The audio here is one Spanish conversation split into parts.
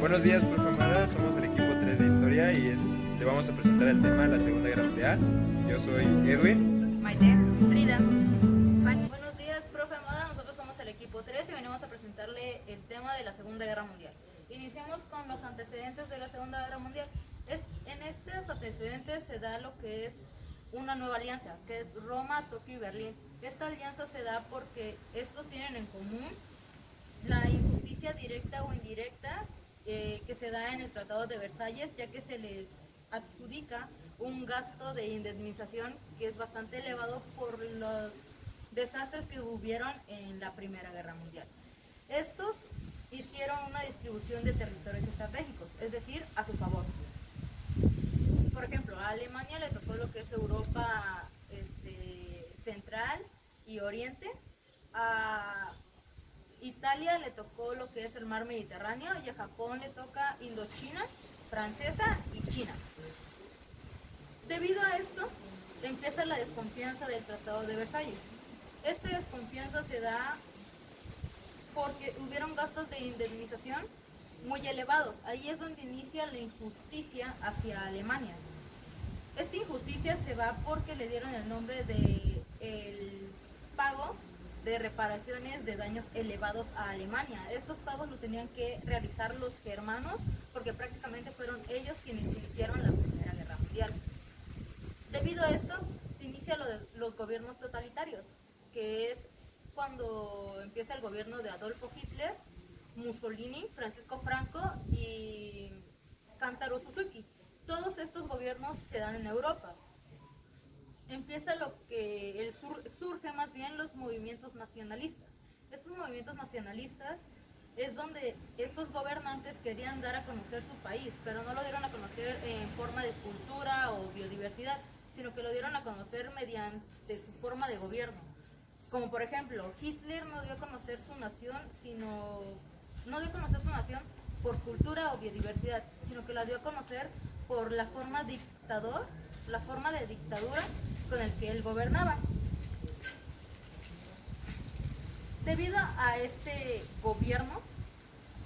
Buenos días, profe Amada. Somos el equipo 3 de Historia y le vamos a presentar el tema de la Segunda Guerra Mundial. Yo soy Edwin. Maite, Frida, Fanny. Buenos días, profe Amada. Nosotros somos el equipo 3 y venimos a presentarle el tema de la Segunda Guerra Mundial. Iniciamos con los antecedentes de la Segunda Guerra Mundial. En estos antecedentes se da lo que es una nueva alianza, que es Roma, Tokio y Berlín. Esta alianza se da porque estos tienen en común la injusticia directa o indirecta que se da en el Tratado de Versalles, ya que se les adjudica un gasto de indemnización que es bastante elevado por los desastres que hubieron en la Primera Guerra Mundial. Estos hicieron una distribución de territorios estratégicos, es decir, a su favor. Por ejemplo, a Alemania le tocó lo que es Europa central y oriente. A Italia le tocó lo que es el mar Mediterráneo y a Japón le toca Indochina, francesa y China. Debido a esto, empieza la desconfianza del Tratado de Versalles. Esta desconfianza se da porque hubieron gastos de indemnización muy elevados. Ahí es donde inicia la injusticia hacia Alemania. Esta injusticia se va porque le dieron el nombre de el pago de reparaciones de daños elevados a Alemania. Estos pagos los tenían que realizar los germanos porque prácticamente fueron ellos quienes iniciaron la Primera Guerra Mundial. Debido a esto, se inicia lo de los gobiernos totalitarios, que es cuando empieza el gobierno de Adolfo Hitler, Mussolini, Francisco Franco y Kantaro Suzuki. Todos estos gobiernos se dan en Europa. Empieza lo que surge más bien los movimientos nacionalistas. Estos movimientos nacionalistas es donde estos gobernantes querían dar a conocer su país, pero no lo dieron a conocer en forma de cultura o biodiversidad, sino que lo dieron a conocer mediante su forma de gobierno. Como por ejemplo, Hitler no dio a conocer su nación, por cultura o biodiversidad, sino que la dio a conocer por la forma de dictadura con el que él gobernaba. Debido a este gobierno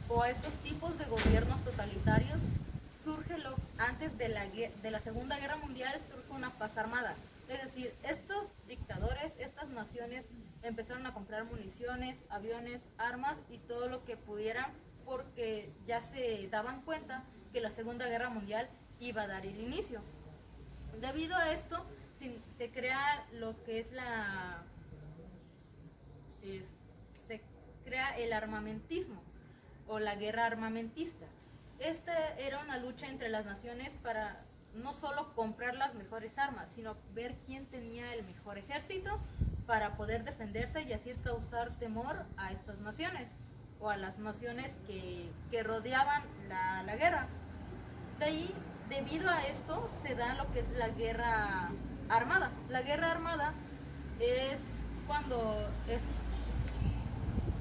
o a estos tipos de gobiernos totalitarios, antes de la Segunda Guerra Mundial surge una paz armada. Es decir, estos dictadores, estas naciones empezaron a comprar municiones, aviones, armas y todo lo que pudieran porque ya se daban cuenta que la Segunda Guerra Mundial iba a dar el inicio. Debido a esto, se crea lo que es se crea el armamentismo o la guerra armamentista. Esta era una lucha entre las naciones para no solo comprar las mejores armas, sino ver quién tenía el mejor ejército para poder defenderse y así causar temor a estas naciones o a las naciones que rodeaban la guerra. De ahí, debido a esto, se da lo que es la guerra armada. La guerra armada es cuando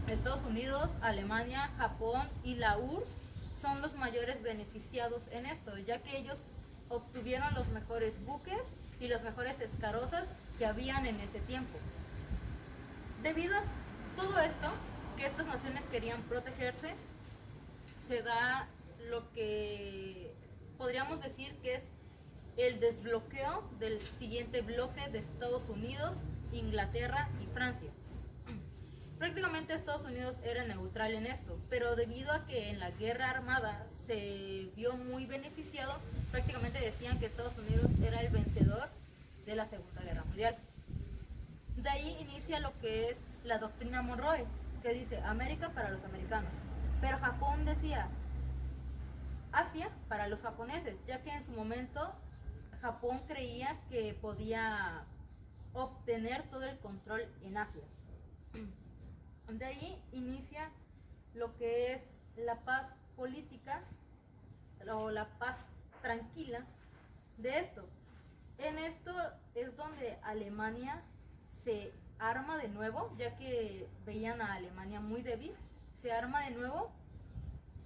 Estados Unidos, Alemania, Japón y la URSS son los mayores beneficiados en esto, ya que ellos obtuvieron los mejores buques y las mejores escarozas que habían en ese tiempo. Debido a todo esto, que estas naciones querían protegerse, se da lo que podríamos decir que es el desbloqueo del siguiente bloque de Estados Unidos, Inglaterra y Francia. Prácticamente Estados Unidos era neutral en esto, pero debido a que en la guerra armada se vio muy beneficiado, prácticamente decían que Estados Unidos era el vencedor de la Segunda Guerra Mundial. De ahí inicia lo que es la doctrina Monroe, que dice América para los americanos, pero Japón decía Asia para los japoneses, ya que en su momento Japón creía que podía obtener todo el control en Asia. De ahí inicia lo que es la paz política o la paz tranquila de esto. En esto es donde Alemania se arma de nuevo, ya que veían a Alemania muy débil, se arma de nuevo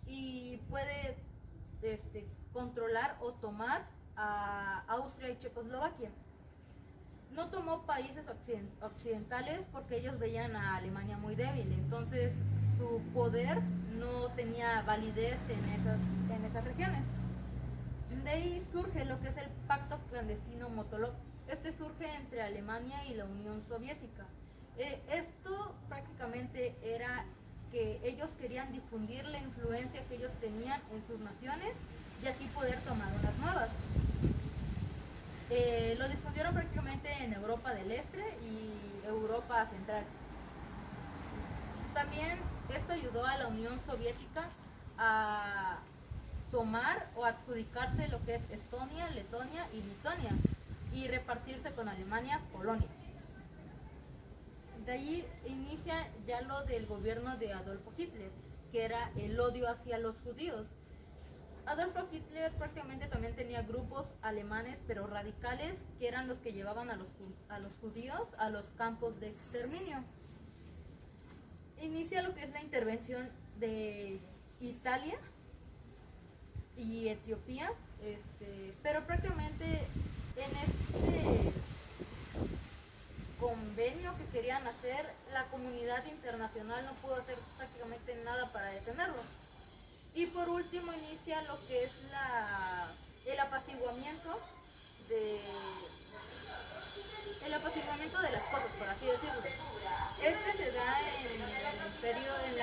y puede controlar o tomar a Austria y Checoslovaquia. No tomó países occidentales porque ellos veían a Alemania muy débil, entonces su poder no tenía validez en esas regiones. De ahí surge lo que es el Pacto Clandestino Molotov. Este surge entre Alemania y la Unión Soviética. Esto prácticamente era que ellos querían difundir la influencia que ellos tenían en sus naciones y así poder tomar unas nuevas. Lo difundieron prácticamente en Europa del Este y Europa Central. También esto ayudó a la Unión Soviética a tomar o adjudicarse lo que es Estonia, Letonia y Lituania y repartirse con Alemania, Polonia. De allí inicia ya lo del gobierno de Adolfo Hitler, que era el odio hacia los judíos. Adolfo Hitler prácticamente también tenía grupos alemanes, pero radicales, que eran los que llevaban a los judíos a los campos de exterminio. Inicia lo que es la intervención de Italia y Etiopía, pero prácticamente en este convenio que querían hacer, la comunidad internacional no pudo hacer prácticamente nada para detenerlo. Y por último inicia lo que es el apaciguamiento de las cosas, por así decirlo. Este se da en el imperio, en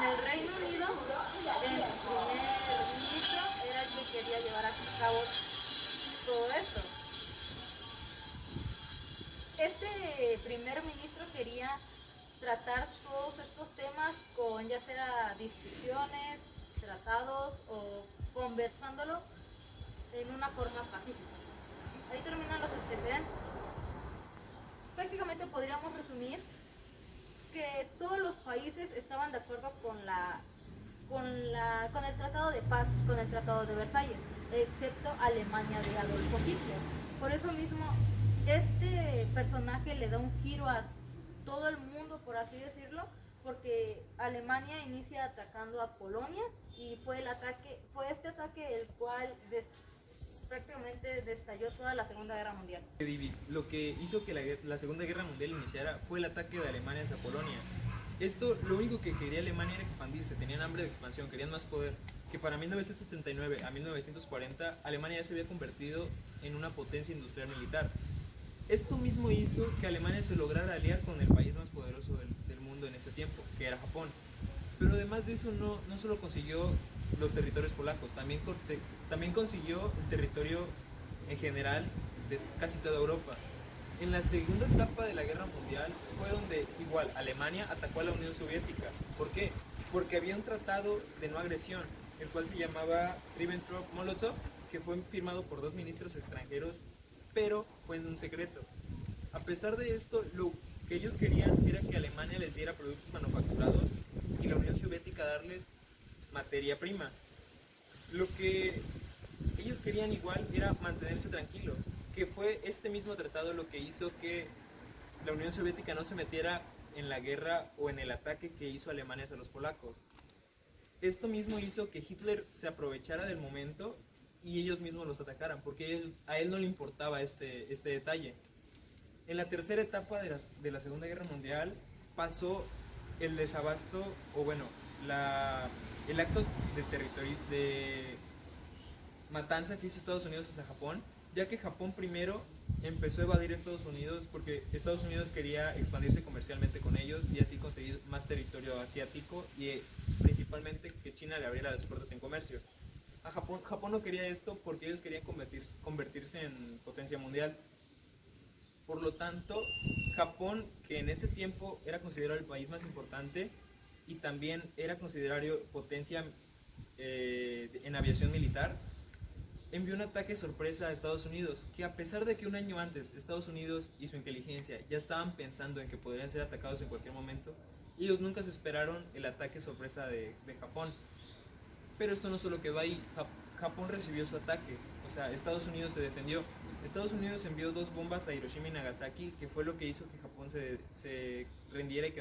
el Reino Unido. El primer ministro era el que quería llevar a cabo todo esto. Este primer ministro quería tratar todos estos temas con ya sea discusiones, tratados o conversándolo en una forma pacífica. Ahí terminan los antecedentes. Prácticamente podríamos resumir que todos los países estaban de acuerdo con el Tratado de Paz, con el Tratado de Versalles, excepto Alemania de Adolfo Hitler. Por eso mismo, este personaje le da un giro a todo el mundo, por así decirlo, porque Alemania inicia atacando a Polonia y fue este ataque el cual prácticamente destalló toda la Segunda Guerra Mundial. Lo que hizo que la Segunda Guerra Mundial iniciara fue el ataque de Alemania hacia Polonia. Esto, lo único que quería Alemania era expandirse, tenían hambre de expansión, querían más poder, que para 1939 a 1940 Alemania ya se había convertido en una potencia industrial militar. Esto mismo hizo que Alemania se lograra aliar con el país más poderoso del mundo en ese tiempo, que era Japón. Pero además de eso, no solo consiguió los territorios polacos, también consiguió el territorio en general de casi toda Europa. En la segunda etapa de la Guerra Mundial fue donde igual Alemania atacó a la Unión Soviética. ¿Por qué? Porque había un tratado de no agresión, el cual se llamaba Ribbentrop-Molotov, que fue firmado por dos ministros extranjeros, pero fue en un secreto. A pesar de esto, lo que ellos querían era que Alemania les diera productos manufacturados y la Unión Soviética darles materia prima. Lo que ellos querían igual era mantenerse tranquilos, que fue este mismo tratado lo que hizo que la Unión Soviética no se metiera en la guerra o en el ataque que hizo Alemania hacia los polacos. Esto mismo hizo que Hitler se aprovechara del momento y ellos mismos los atacaran, porque a él no le importaba este detalle. En la tercera etapa de la Segunda Guerra Mundial pasó el desabasto, o bueno, el acto de matanza que hizo Estados Unidos hacia Japón, ya que Japón primero empezó a evadir a Estados Unidos porque Estados Unidos quería expandirse comercialmente con ellos y así conseguir más territorio asiático y principalmente que China le abriera las puertas en comercio. A Japón no quería esto porque ellos querían convertirse en potencia mundial. Por lo tanto, Japón, que en ese tiempo era considerado el país más importante y también era considerado potencia en aviación militar, envió un ataque sorpresa a Estados Unidos, que a pesar de que un año antes Estados Unidos y su inteligencia ya estaban pensando en que podrían ser atacados en cualquier momento, ellos nunca se esperaron el ataque sorpresa de Japón. Pero esto no solo quedó ahí, Japón recibió su ataque, o sea, Estados Unidos se defendió. Estados Unidos envió 2 bombas a Hiroshima y Nagasaki, que fue lo que hizo que Japón se rindiera y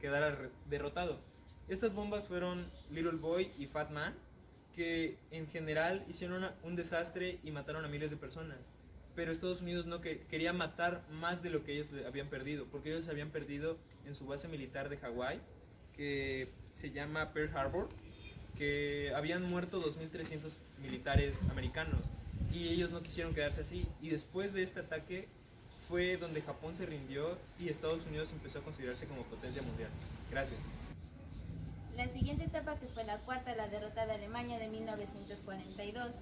quedara derrotado. Estas bombas fueron Little Boy y Fat Man, que en general hicieron un desastre y mataron a miles de personas. Pero Estados Unidos no quería matar más de lo que ellos habían perdido, porque ellos habían perdido en su base militar de Hawái que se llama Pearl Harbor, que habían muerto 2.300 militares americanos y ellos no quisieron quedarse así, y después de este ataque fue donde Japón se rindió y Estados Unidos empezó a considerarse como potencia mundial. Gracias. La siguiente etapa, que fue la cuarta, la derrota de Alemania de 1942.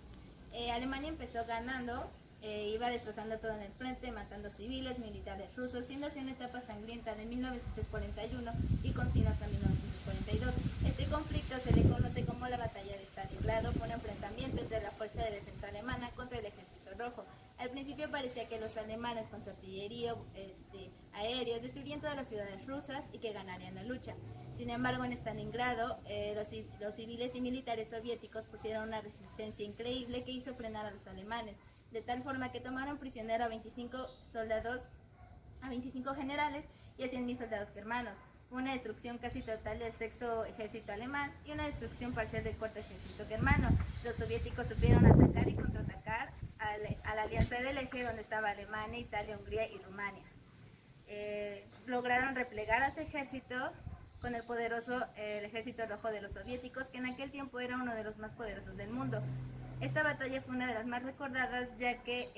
Alemania empezó ganando, iba destrozando todo en el frente, matando civiles, militares rusos, siendo así una etapa sangrienta de 1941 y continua hasta 1942. Este conflicto se le conoce como la Batalla de Stalingrado. Fue un enfrentamiento entre la Fuerza de Defensa Alemana contra el Ejército Rojo. Al principio parecía que los alemanes, con su artillería aéreos, destruirían todas las ciudades rusas y que ganarían la lucha. Sin embargo, en Stalingrado, los civiles y militares soviéticos pusieron una resistencia increíble que hizo frenar a los alemanes, de tal forma que tomaron prisionero a 25 soldados, a 25 generales y a 100.000 soldados germanos. Fue una destrucción casi total del sexto ejército alemán y una destrucción parcial del cuarto ejército germano. Los soviéticos supieron atacar y contraatacar a la alianza del eje, donde estaba Alemania, Italia, Hungría y Rumania. Lograron replegar a su ejército con el poderoso el ejército rojo de los soviéticos, que en aquel tiempo era uno de los más poderosos del mundo. Esta batalla fue una de las más recordadas, ya que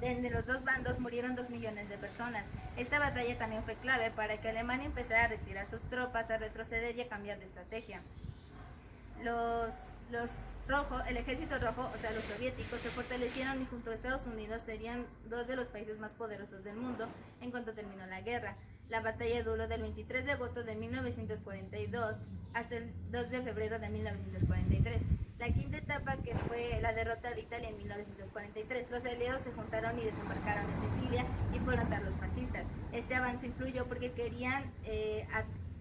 de los dos bandos murieron 2 millones de personas. Esta batalla también fue clave para que Alemania empezara a retirar sus tropas, a retroceder y a cambiar de estrategia. El ejército rojo, o sea, los soviéticos, se fortalecieron y junto a Estados Unidos serían dos de los países más poderosos del mundo en cuanto terminó la guerra. La batalla duró del 23 de agosto de 1942 hasta el 2 de febrero de 1943. La quinta etapa, que fue la derrota de Italia en 1943. Los aliados se juntaron y desembarcaron en Sicilia y fueron tras los fascistas. Este avance influyó porque querían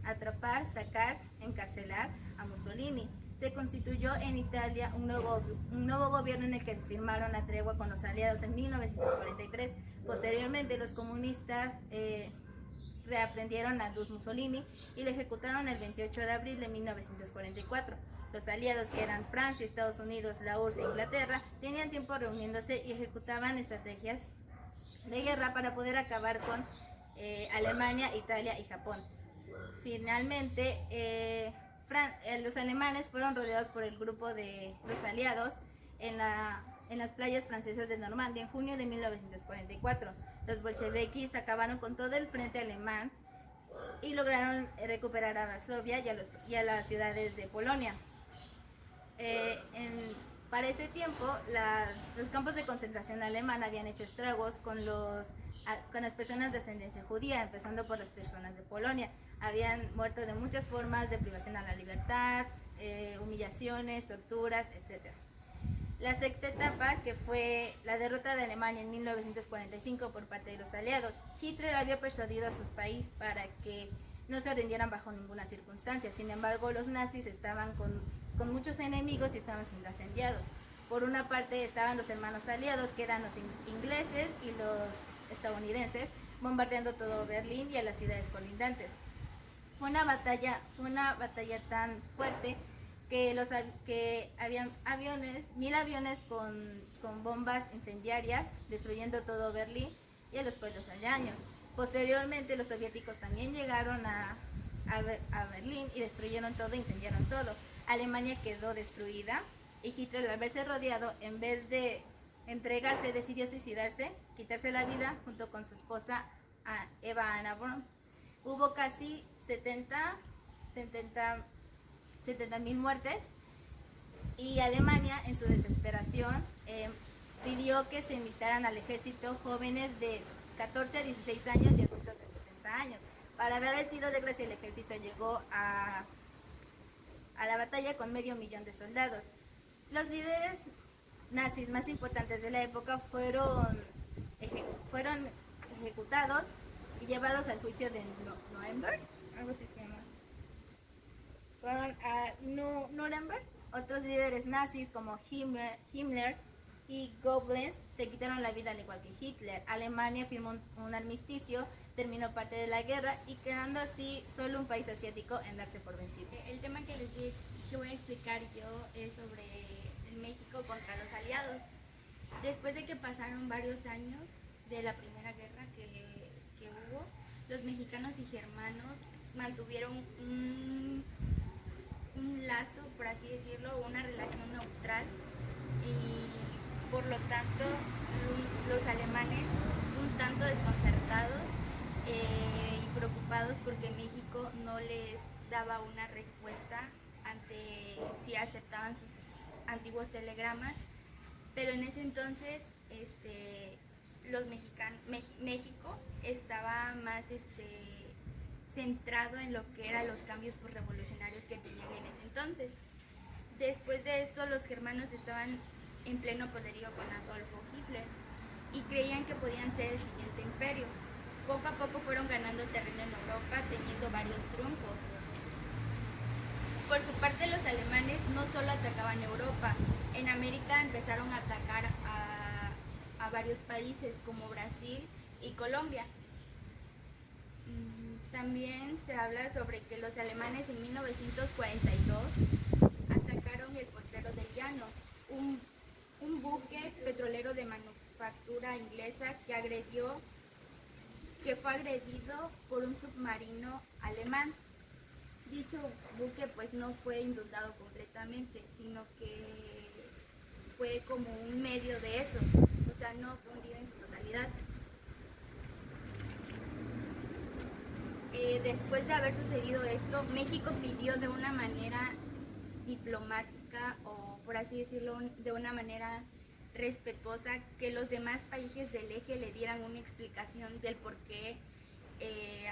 atrapar, sacar, encarcelar a Mussolini. Se constituyó en Italia un nuevo gobierno en el que firmaron la tregua con los aliados en 1943. Posteriormente, los comunistas reaprendieron a Mussolini y lo ejecutaron el 28 de abril de 1944. Los aliados, que eran Francia, Estados Unidos, la URSS e Inglaterra, tenían tiempo reuniéndose y ejecutaban estrategias de guerra para poder acabar con Alemania, Italia y Japón. Finalmente, los alemanes fueron rodeados por el grupo de los aliados en las playas francesas de Normandía en junio de 1944. Los bolcheviques acabaron con todo el frente alemán y lograron recuperar a Varsovia y a las ciudades de Polonia. Para ese tiempo, los campos de concentración alemán habían hecho estragos con las personas de ascendencia judía, empezando por las personas de Polonia. Habían muerto de muchas formas de privación a la libertad, humillaciones, torturas, etc. La sexta etapa, que fue la derrota de Alemania en 1945 por parte de los aliados. Hitler había persuadido a su país para que no se rindieran bajo ninguna circunstancia. Sin embargo, los nazis estaban con muchos enemigos y estaban siendo asediados. Por una parte estaban los hermanos aliados, que eran los ingleses y los estadounidenses, bombardeando todo Berlín y a las ciudades colindantes. Fue una batalla tan fuerte que habían 1.000 aviones con bombas incendiarias destruyendo todo Berlín y a los pueblos aledaños. Posteriormente, los soviéticos también llegaron a Berlín y destruyeron todo, incendiaron todo. Alemania quedó destruida y Hitler, al verse rodeado, en vez de entregarse, decidió suicidarse, quitarse la vida junto con su esposa Eva Anna Braun. Hubo casi 70.000 muertes y Alemania, en su desesperación, pidió que se enlistaran al ejército jóvenes de 14 a 16 años y adultos de 60 años. Para dar el tiro de gracia, el ejército llegó a la batalla con 500.000 de soldados. Los líderes nazis más importantes de la época fueron ejecutados y llevados al juicio de Nuremberg, algo así se llama. Fueron a Nuremberg. Otros líderes nazis como Himmler y Goebbels se quitaron la vida al igual que Hitler. Alemania firmó un armisticio, terminó parte de la guerra y quedando así solo un país asiático en darse por vencido. El tema que voy a explicar yo es sobre el México contra los aliados. Después de que pasaron varios años de la primera guerra que hubo, los mexicanos y germanos mantuvieron un lazo, por así decirlo, una relación neutral, y por lo tanto los alemanes un tanto desconcertados y preocupados porque México no les daba una respuesta ante si aceptaban sus antiguos telegramas, pero en ese entonces México estaba más centrado en lo que eran los cambios revolucionarios que tenían en ese entonces. Después de esto, los germanos estaban en pleno poderío con Adolfo Hitler y creían que podían ser el siguiente imperio. Poco a poco fueron ganando terreno en Europa, teniendo varios triunfos. Por su parte, los alemanes no solo atacaban Europa, en América empezaron a atacar a varios países como Brasil y Colombia. También se habla sobre que los alemanes en 1942 atacaron el Potrero del Llano, un buque petrolero de manufactura inglesa que fue agredido por un submarino alemán. Dicho buque pues no fue inundado completamente, sino que fue como un medio de eso, o sea, no fue hundido en su totalidad. Después de haber sucedido esto, México pidió de una manera diplomática, o por así decirlo, de una manera respetuosa, que los demás países del eje le dieran una explicación del por qué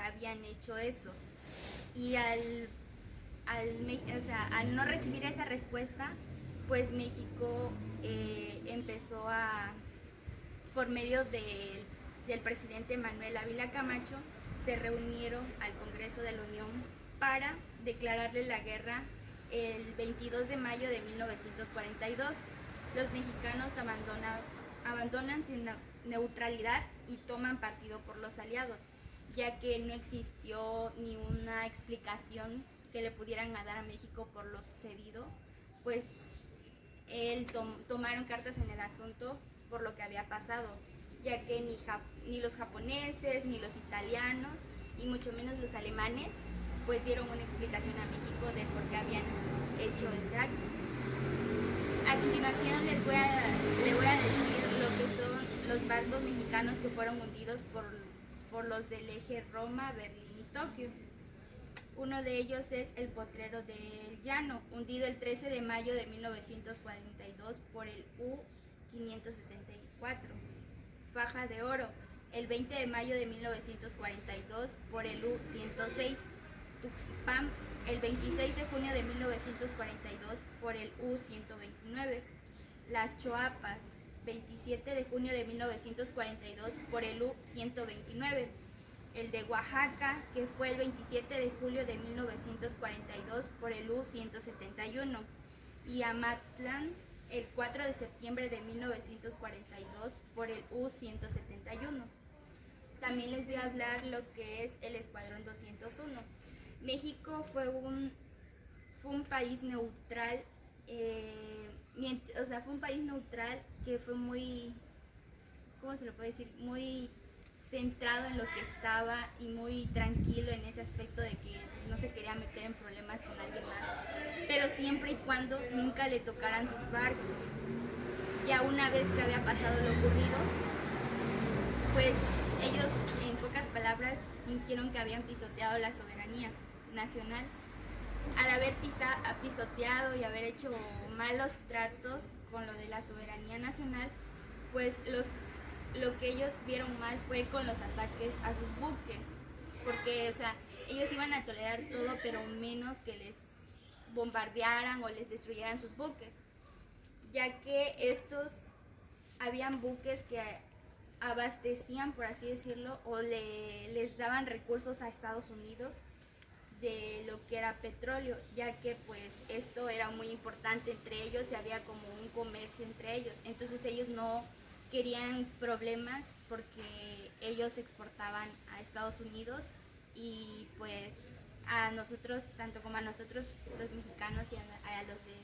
habían hecho eso. Y al no recibir esa respuesta, pues México empezó por medio del presidente Manuel Ávila Camacho, se reunieron al Congreso de la Unión para declararle la guerra el 22 de mayo de 1942. Los mexicanos abandonan su neutralidad y toman partido por los aliados, ya que no existió ni una explicación que le pudieran dar a México por lo sucedido, pues tomaron cartas en el asunto por lo que había pasado, ya que ni los japoneses, ni los italianos, y mucho menos los alemanes, pues dieron una explicación a México de por qué habían hecho ese acto. A continuación le voy a decir lo que son los barcos mexicanos que fueron hundidos por los del eje Roma, Berlín y Tokio. Uno de ellos es el Potrero del Llano, hundido el 13 de mayo de 1942 por el U-564. Faja de Oro, el 20 de mayo de 1942 por el U-106. Tuxpan, el 26 de junio de 1942 por el U-129. Las Choapas, 27 de junio de 1942 por el U-129. El de Oaxaca, que fue el 27 de julio de 1942 por el U-171. Y Amatlán, el 4 de septiembre de 1942 por el U-171. También les voy a hablar lo que es el Escuadrón 201. México fue un país neutral, fue un país neutral que fue muy, ¿cómo se lo puede decir? Muy centrado en lo que estaba y muy tranquilo en ese aspecto de que no se quería meter en problemas con alguien más, pero siempre y cuando nunca le tocaran sus barcos. Ya una vez que había pasado lo ocurrido, pues ellos, en pocas palabras, sintieron que habían pisoteado la soberanía nacional. Al haber pisoteado y haber hecho malos tratos con lo de la soberanía nacional, pues lo que ellos vieron mal fue con los ataques a sus buques, porque ellos iban a tolerar todo, pero menos que les bombardearan o les destruyeran sus buques, ya que habían buques que abastecían, por así decirlo, o les daban recursos a Estados Unidos de lo que era petróleo, ya que pues esto era muy importante entre ellos y había como un comercio entre ellos. Entonces ellos no querían problemas porque ellos exportaban a Estados Unidos y pues a nosotros, tanto como a nosotros los mexicanos y a los de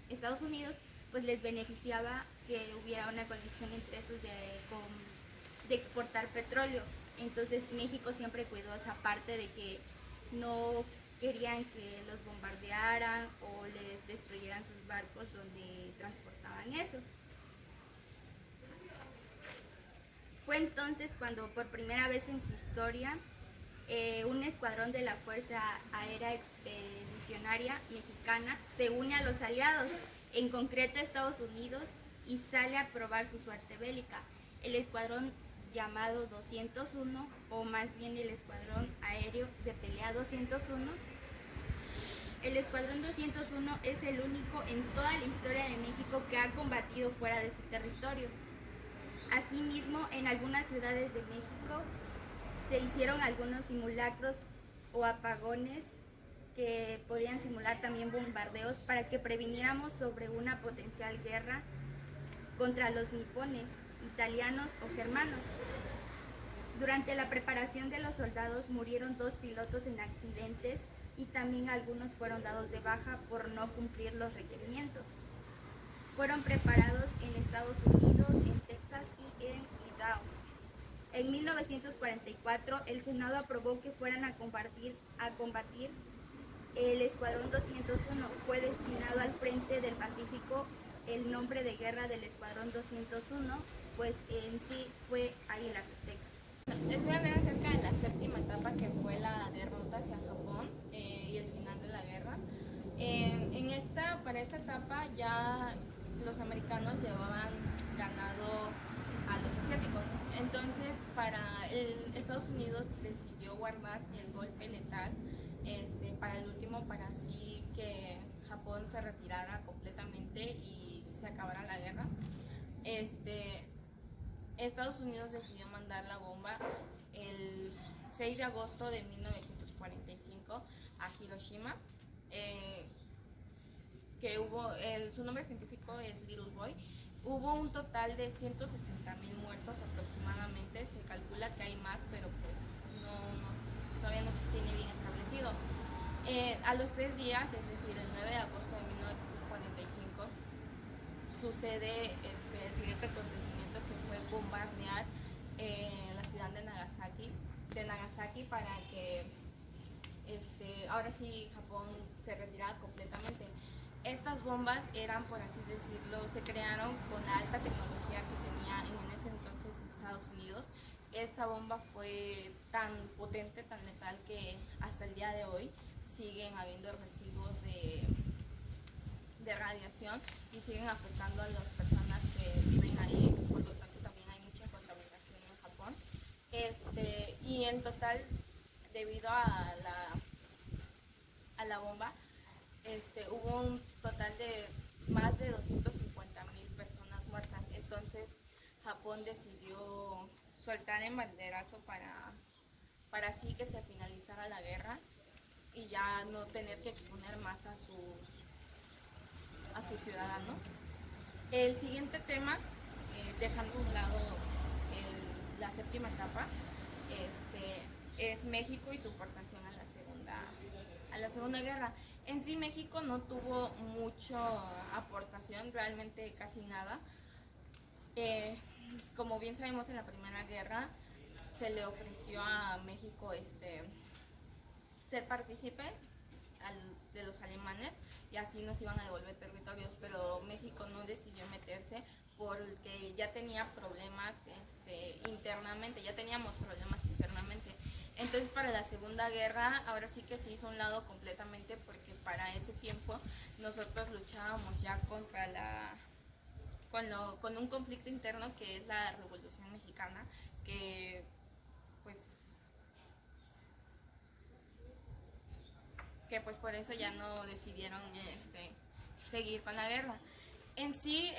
Estados Unidos, pues les beneficiaba que hubiera una conexión entre esos de exportar petróleo. Entonces México siempre cuidó esa parte de que no querían que los bombardearan o les destruyeran sus barcos donde transportaban eso. Fue entonces cuando por primera vez en su historia un escuadrón de la Fuerza Aérea Expedicionaria Mexicana se une a los aliados, en concreto a Estados Unidos, y sale a probar su suerte bélica. El escuadrón llamado 201, o más bien el Escuadrón Aéreo de Pelea 201. El Escuadrón 201 es el único en toda la historia de México que ha combatido fuera de su territorio. Asimismo, en algunas ciudades de México se hicieron algunos simulacros o apagones que podían simular también bombardeos para que previniéramos sobre una potencial guerra contra los nipones, italianos o germanos. Durante la preparación de los soldados murieron 2 pilotos en accidentes y también algunos fueron dados de baja por no cumplir los requerimientos. Fueron preparados en Estados Unidos, en Texas y en Idaho. En 1944 el Senado aprobó que fueran a combatir el Escuadrón 201. Fue destinado al frente del Pacífico el nombre de guerra del Escuadrón 201, pues en sí fue Águilas Aztecas. Les voy a hablar acerca de la séptima etapa, que fue la derrota hacia Japón y el final de la guerra. Para esta etapa ya los americanos llevaban ganado a los asiáticos. Entonces, Estados Unidos decidió guardar el golpe letal para el último, para así que Japón se retirara completamente y se acabara la guerra. Estados Unidos decidió mandar la bomba el 6 de agosto de 1945 a Hiroshima, su nombre científico es Little Boy. Hubo un total de 160,000 muertos aproximadamente. Se calcula que hay más, pero pues todavía no se tiene bien establecido. A los 3 días, es decir, el 9 de agosto de 1945, sucede el siguiente acontecimiento, que fue bombardear la ciudad de Nagasaki para que ahora sí Japón se retirara completamente. Estas bombas eran, por así decirlo, se crearon con la alta tecnología que tenía en ese entonces Estados Unidos. Esta bomba fue tan potente, tan letal, que hasta el día de hoy siguen habiendo residuos de radiación y siguen afectando a las personas que viven ahí. Por lo tanto, también hay mucha contaminación en Japón. Y en total, debido a la bomba, hubo un total de más de 250,000 personas muertas. Entonces Japón decidió soltar el banderazo para así que se finalizara la guerra y ya no tener que exponer más a sus ciudadanos. El siguiente tema, dejando a un lado la séptima etapa, es México y su aportación a la Segunda Guerra. En sí, México no tuvo mucha aportación, realmente casi nada. Como bien sabemos, en la Primera Guerra se le ofreció a México ser partícipe de los alemanes y así nos iban a devolver territorios, pero México no decidió meterse porque ya tenía problemas internamente, ya teníamos problemas internamente. Entonces, para la Segunda Guerra, ahora sí que se hizo a un lado completamente, porque para ese tiempo nosotros luchábamos ya con un conflicto interno que es la Revolución Mexicana, que pues por eso ya no decidieron seguir con la guerra. En sí,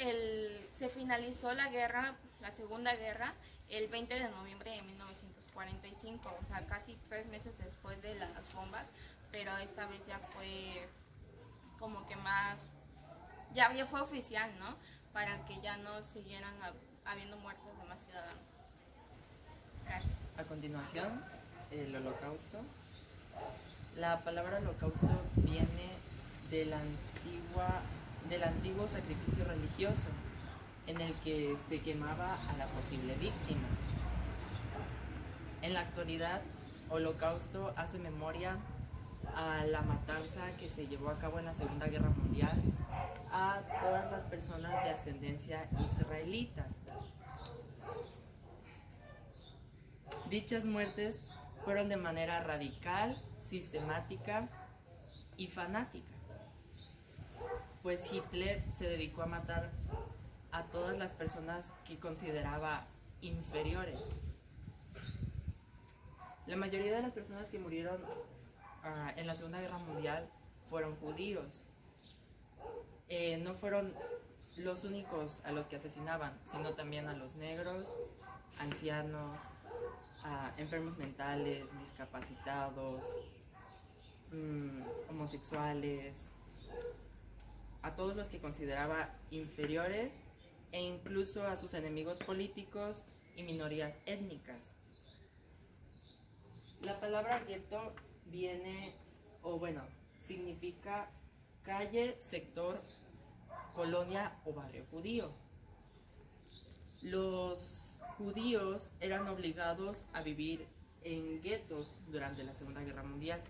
se finalizó la guerra, la Segunda Guerra, el 20 de noviembre de 1945, o sea, casi 3 meses después de las bombas, pero esta vez ya fue como que más, ya fue oficial, ¿no? Para que ya no siguieran habiendo muertos de más ciudadanos. Gracias. A continuación, el Holocausto. La palabra holocausto viene del antiguo sacrificio religioso, en el que se quemaba a la posible víctima. En la actualidad, holocausto hace memoria a la matanza que se llevó a cabo en la Segunda Guerra Mundial a todas las personas de ascendencia israelita. Dichas muertes fueron de manera radical, sistemática y fanática, pues Hitler se dedicó a matar a todas las personas que consideraba inferiores. La mayoría de las personas que murieron en la Segunda Guerra Mundial fueron judíos. No fueron los únicos a los que asesinaban, sino también a los negros, ancianos, enfermos mentales, discapacitados, homosexuales, a todos los que consideraba inferiores e incluso a sus enemigos políticos y minorías étnicas. La palabra gueto significa calle, sector, colonia o barrio judío. Los judíos eran obligados a vivir en guetos durante la Segunda Guerra Mundial.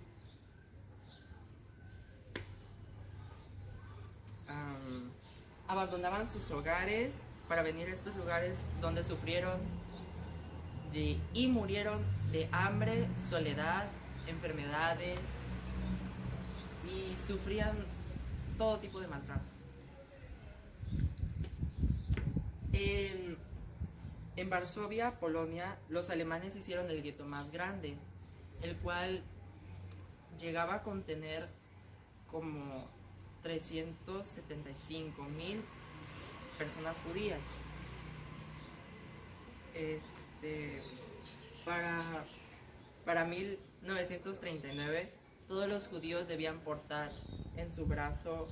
Abandonaban sus hogares para venir a estos lugares donde sufrieron y murieron de hambre, soledad, enfermedades y sufrían todo tipo de maltrato. En Varsovia, Polonia, los alemanes hicieron el gueto más grande, el cual llegaba a contener como 375,000 personas judías. Para 1939, todos los judíos debían portar en su brazo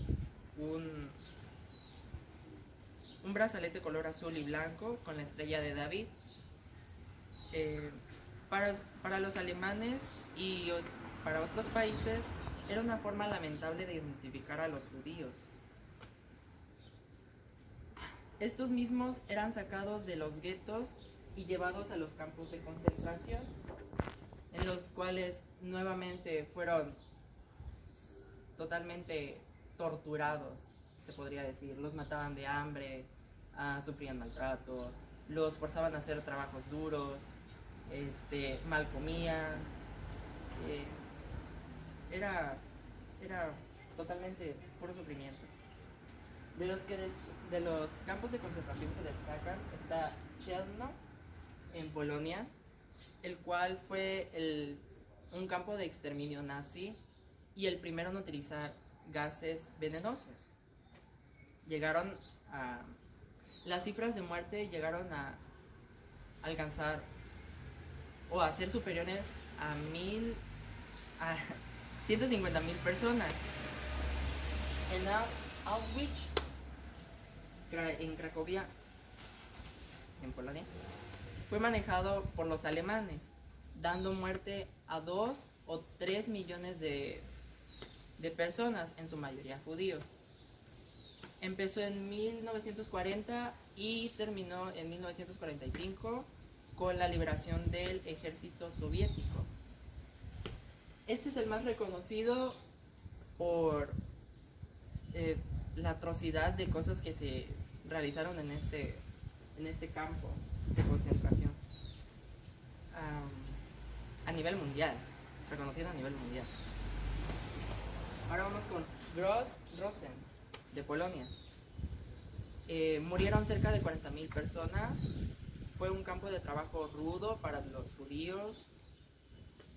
un brazalete color azul y blanco con la estrella de David. Para los alemanes y para otros países era una forma lamentable de identificar a los judíos. Estos mismos eran sacados de los guetos y llevados a los campos de concentración, en los cuales nuevamente fueron totalmente torturados, se podría decir. Los mataban de hambre, sufrían maltrato, los forzaban a hacer trabajos duros, mal comían. Era totalmente puro sufrimiento. De los campos de concentración que destacan está Chelmno, en Polonia, el cual fue un campo de exterminio nazi y el primero en utilizar gases venenosos. Las cifras de muerte llegaron a alcanzar o a ser superiores a 150,000 personas. En Auschwitz, en Cracovia, en Polonia, fue manejado por los alemanes, dando muerte a 2 o 3 millones de personas, en su mayoría judíos. Empezó en 1940 y terminó en 1945 con la liberación del ejército soviético. Este es el más reconocido por la atrocidad de cosas que se realizaron en este campo de concentración a nivel mundial, reconocido a nivel mundial. Ahora vamos con Gross-Rosen, de Polonia. Murieron cerca de 40,000 personas. Fue un campo de trabajo rudo para los judíos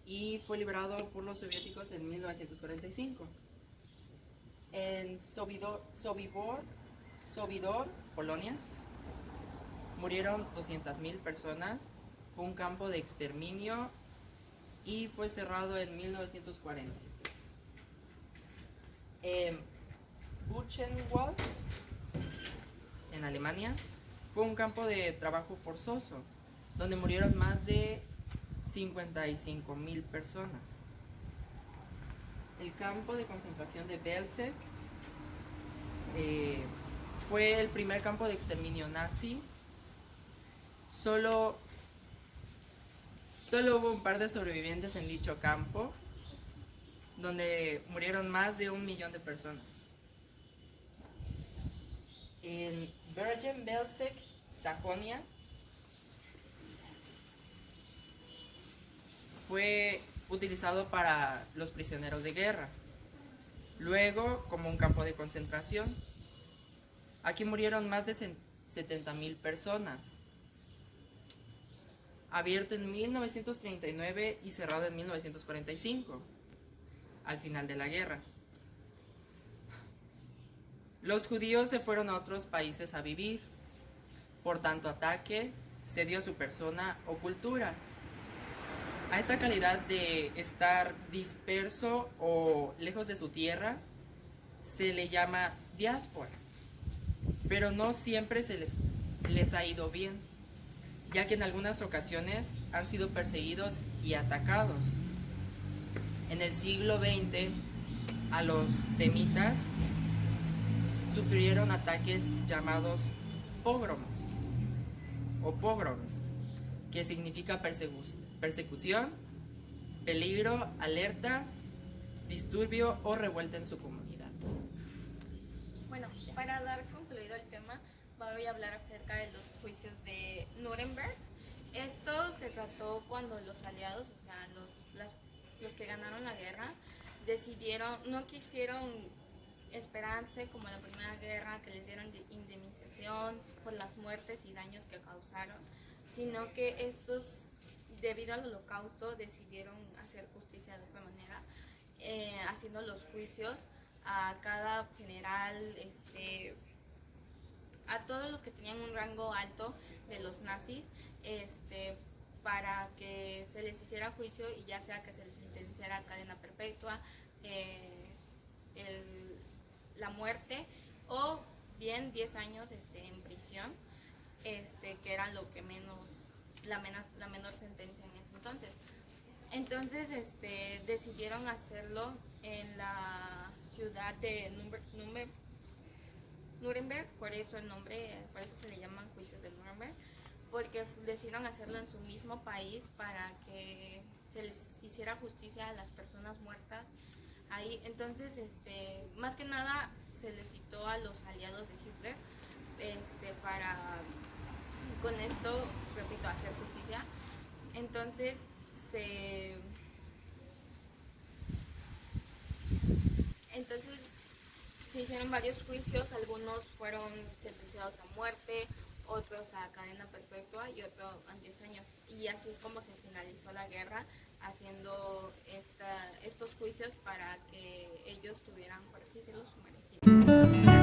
y fue liberado por los soviéticos en 1945. En Sobibor, Polonia, murieron 200,000 personas. Fue un campo de exterminio y fue cerrado en 1943. En Buchenwald, en Alemania, fue un campo de trabajo forzoso, donde murieron más de 55,000 personas. El campo de concentración de Belzec fue el primer campo de exterminio nazi. Solo hubo un par de sobrevivientes en dicho campo, donde murieron más de 1 millón de personas. En Bergen-Belzec, Sajonia, fue utilizado para los prisioneros de guerra, luego como un campo de concentración. Aquí murieron más de 70.000 personas. Abierto en 1939 y cerrado en 1945, al final de la guerra. Los judíos se fueron a otros países a vivir, por tanto ataque se dio a su persona o cultura. A esta calidad de estar disperso o lejos de su tierra se le llama diáspora, pero no siempre les ha ido bien, ya que en algunas ocasiones han sido perseguidos y atacados. En el siglo XX, a los semitas sufrieron ataques llamados pogromos o pogroms, que significa persecución, peligro, alerta, disturbio o revuelta en su comunidad. Bueno, para dar concluido el tema, voy a hablar acerca de los juicios de Nuremberg. Esto se trató cuando los aliados, o sea, los que ganaron la guerra, no quisieron esperarse como la Primera Guerra, que les dieron indemnización por las muertes y daños que causaron, sino que estos, debido al Holocausto, decidieron hacer justicia de otra manera, haciendo los juicios a cada general, a todos los que tenían un rango alto de los nazis, para que se les hiciera juicio y ya sea que se les sentenciara a cadena perpetua, la muerte o bien 10 años en prisión, que era lo que la menor sentencia en ese entonces. Entonces decidieron hacerlo en la ciudad de Nuremberg, por eso el nombre, por eso se le llaman juicios de Nuremberg, porque decidieron hacerlo en su mismo país para que se les hiciera justicia a las personas muertas ahí. Entonces, más que nada se les citó a los aliados de Hitler, para con esto, repito, hacer justicia. Entonces se hicieron varios juicios, algunos fueron sentenciados a muerte, otros a cadena perpetua y otros a 10 años. Y así es como se finalizó la guerra, haciendo estos juicios para que ellos tuvieran, por así decirlo, su merecido.